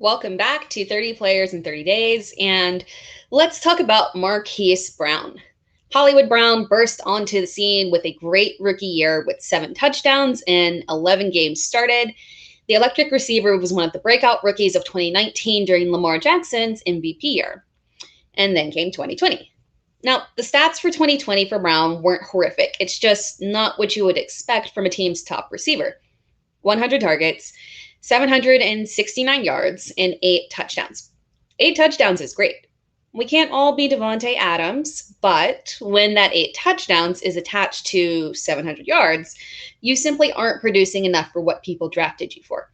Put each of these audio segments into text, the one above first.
Welcome back to 30 Players in 30 Days, and let's talk about Marquise Brown. Hollywood Brown burst onto the scene with a great rookie year with 7 touchdowns and 11 games started. The electric receiver was one of the breakout rookies of 2019 during Lamar Jackson's MVP year. And then came 2020. Now, the stats for 2020 for Brown weren't horrific. It's just not what you would expect from a team's top receiver. 100 targets, 769 yards, and 8 touchdowns. 8 touchdowns is great. We can't all be Devontae Adams, but when that 8 touchdowns is attached to 700 yards, you simply aren't producing enough for what people drafted you for.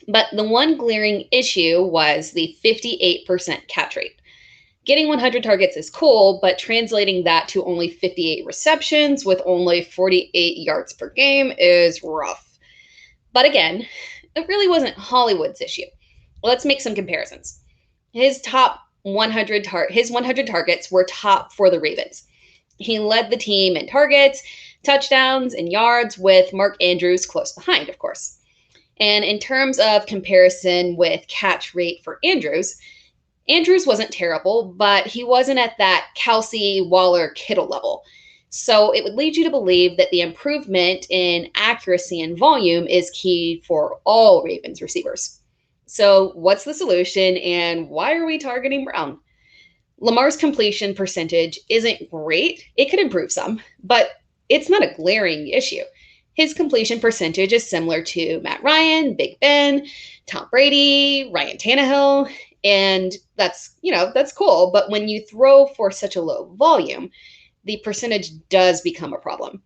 But the one glaring issue was the 58% catch rate. Getting 100 targets is cool, but translating that to only 58 receptions with only 48 yards per game is rough. But again, it really wasn't Hollywood's issue. Let's make some comparisons. His 100 targets were top for the Ravens. He led the team in targets, touchdowns, and yards, with Mark Andrews close behind, of course. And in terms of comparison with catch rate for Andrews wasn't terrible, but he wasn't at that Kelsey, Waller, Kittle level. So it would lead you to believe that the improvement in accuracy and volume is key for all Ravens receivers. So what's the solution, and why are we targeting Brown? Lamar's completion percentage isn't great. It could improve some, but it's not a glaring issue. His completion percentage is similar to Matt Ryan, Big Ben, Tom Brady, Ryan Tannehill, and that's cool. But when you throw for such a low volume, the percentage does become a problem.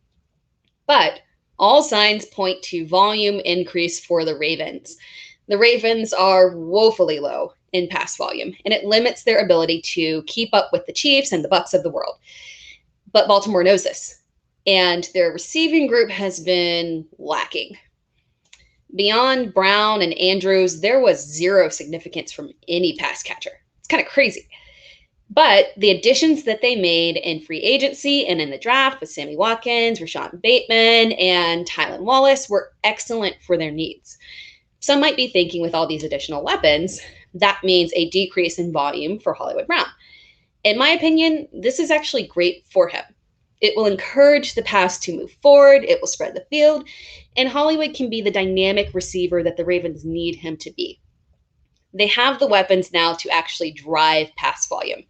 But all signs point to volume increase for the Ravens. The Ravens are woefully low in pass volume, and it limits their ability to keep up with the Chiefs and the Bucs of the world. But Baltimore knows this, and their receiving group has been lacking. Beyond Brown and Andrews, there was zero significance from any pass catcher. It's kind of crazy. But the additions that they made in free agency and in the draft with Sammy Watkins, Rashad Bateman, and Tylan Wallace were excellent for their needs. Some might be thinking, with all these additional weapons, that means a decrease in volume for Hollywood Brown. In my opinion, this is actually great for him. It will encourage the pass to move forward, it will spread the field, and Hollywood can be the dynamic receiver that the Ravens need him to be. They have the weapons now to actually drive pass volume.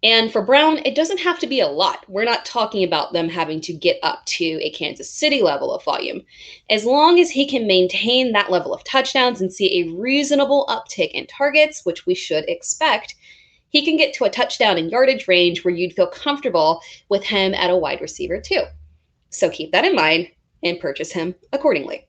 And for Brown, it doesn't have to be a lot. We're not talking about them having to get up to a Kansas City level of volume. As long as he can maintain that level of touchdowns and see a reasonable uptick in targets, which we should expect, he can get to a touchdown and yardage range where you'd feel comfortable with him at a wide receiver too. So keep that in mind and purchase him accordingly.